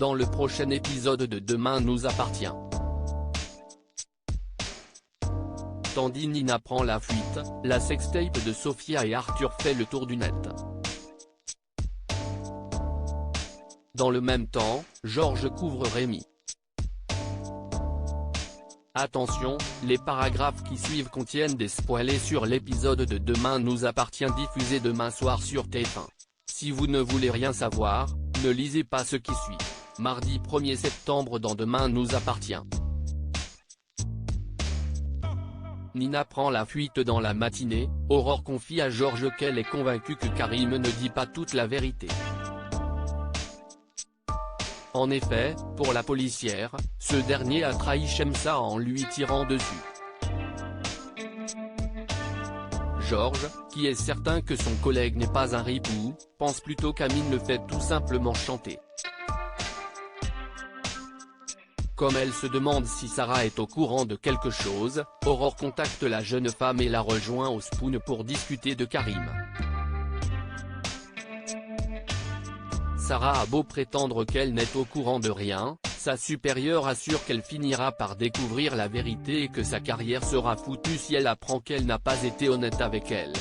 dans le prochain épisode de Demain nous appartient. Tandis Nina prend la fuite, la sextape de Sophia et Arthur fait le tour du net. Dans le même temps, Georges couvre Rémi. Attention, les paragraphes qui suivent contiennent des spoilers sur l'épisode de Demain nous appartient diffusé demain soir sur TF1. Si vous ne voulez rien savoir, ne lisez pas ce qui suit. Mardi 1er septembre dans Demain nous appartient. Nina prend la fuite dans la matinée, Aurore confie à Georges qu'elle est convaincue que Karim ne dit pas toute la vérité. En effet, pour la policière, ce dernier a trahi Chemsa en lui tirant dessus. Georges, qui est certain que son collègue n'est pas un ripou, pense plutôt qu'Amine le fait tout simplement chanter. Comme elle se demande si Sarah est au courant de quelque chose, Aurore contacte la jeune femme et la rejoint au Spoon pour discuter de Karim. Sarah a beau prétendre qu'elle n'est au courant de rien, sa supérieure assure qu'elle finira par découvrir la vérité et que sa carrière sera foutue si elle apprend qu'elle n'a pas été honnête avec elle.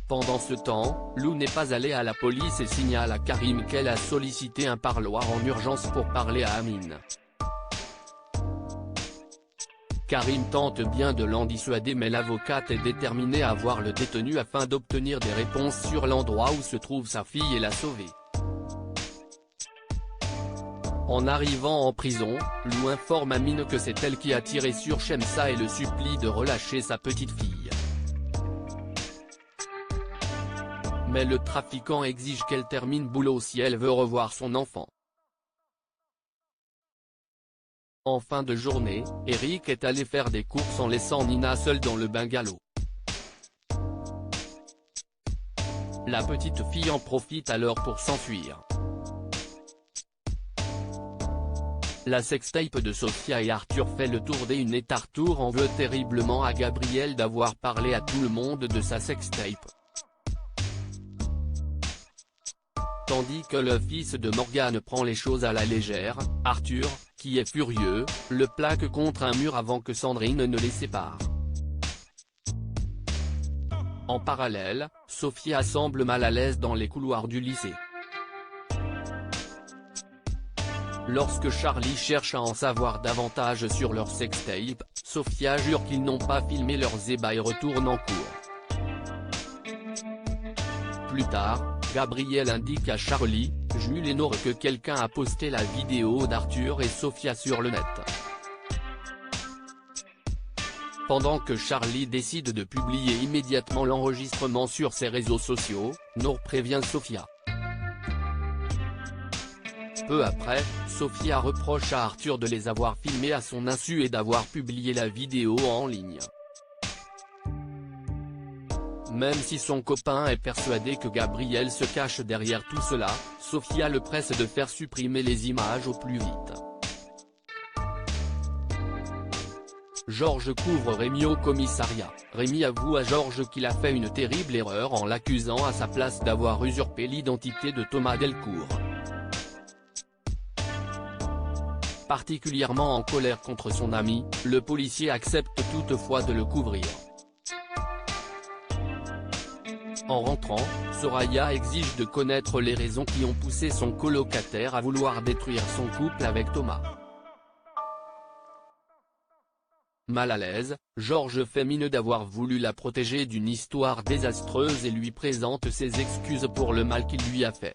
Pendant ce temps, Lou n'est pas allée à la police et signale à Karim qu'elle a sollicité un parloir en urgence pour parler à Amine. Karim tente bien de l'en dissuader mais l'avocate est déterminée à voir le détenu afin d'obtenir des réponses sur l'endroit où se trouve sa fille et la sauver. En arrivant en prison, Lou informe Amine que c'est elle qui a tiré sur Chemsa et le supplie de relâcher sa petite fille. Mais le trafiquant exige qu'elle termine boulot si elle veut revoir son enfant. En fin de journée, Eric est allé faire des courses en laissant Nina seule dans le bungalow. La petite fille en profite alors pour s'enfuir. La sextape de Sophia et Arthur fait le tour des et Arthur en veut terriblement à Gabriel d'avoir parlé à tout le monde de sa sextape. Tandis que le fils de Morgane prend les choses à la légère, Arthur, qui est furieux, le plaque contre un mur avant que Sandrine ne les sépare. En parallèle, Sophia semble mal à l'aise dans les couloirs du lycée. Lorsque Charlie cherche à en savoir davantage sur leur sextape, Sophia jure qu'ils n'ont pas filmé leurs ébats et retourne en cours. Plus tard, Gabriel indique à Charlie, Jules et Nora que quelqu'un a posté la vidéo d'Arthur et Sophia sur le net. Pendant que Charlie décide de publier immédiatement l'enregistrement sur ses réseaux sociaux, Nora prévient Sophia. Peu après, Sophia reproche à Arthur de les avoir filmés à son insu et d'avoir publié la vidéo en ligne. Même si son copain est persuadé que Gabriel se cache derrière tout cela, Sophia le presse de faire supprimer les images au plus vite. Georges couvre Rémi au commissariat. Rémi avoue à Georges qu'il a fait une terrible erreur en l'accusant à sa place d'avoir usurpé l'identité de Thomas Delcourt. Particulièrement en colère contre son ami, le policier accepte toutefois de le couvrir. En rentrant, Soraya exige de connaître les raisons qui ont poussé son colocataire à vouloir détruire son couple avec Thomas. Mal à l'aise, Georges fait mine d'avoir voulu la protéger d'une histoire désastreuse et lui présente ses excuses pour le mal qu'il lui a fait.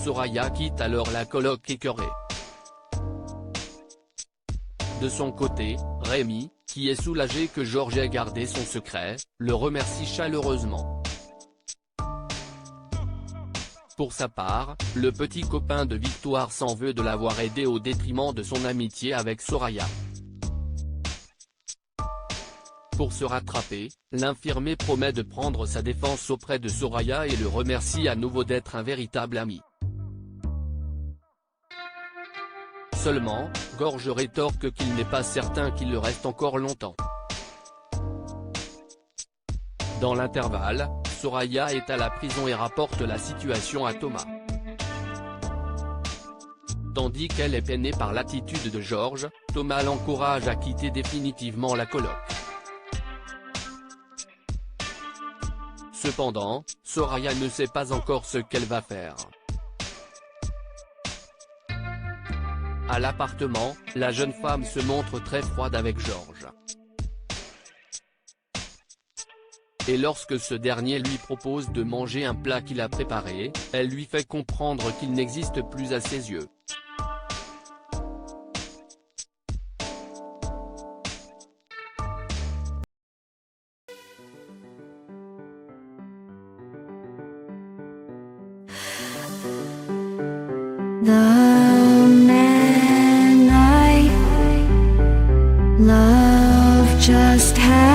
Soraya quitte alors la coloc écœurée. De son côté, Rémi, qui est soulagé que Georges ait gardé son secret, le remercie chaleureusement. Pour sa part, le petit copain de Victoire s'en veut de l'avoir aidé au détriment de son amitié avec Soraya. Pour se rattraper, l'infirmier promet de prendre sa défense auprès de Soraya et le remercie à nouveau d'être un véritable ami. Seulement, Georges rétorque qu'il n'est pas certain qu'il le reste encore longtemps. Dans l'intervalle, Soraya est à la prison et rapporte la situation à Thomas. Tandis qu'elle est peinée par l'attitude de Georges, Thomas l'encourage à quitter définitivement la coloc. Cependant, Soraya ne sait pas encore ce qu'elle va faire. À l'appartement, la jeune femme se montre très froide avec Georges. Et lorsque ce dernier lui propose de manger un plat qu'il a préparé, elle lui fait comprendre qu'il n'existe plus à ses yeux. The man I love just had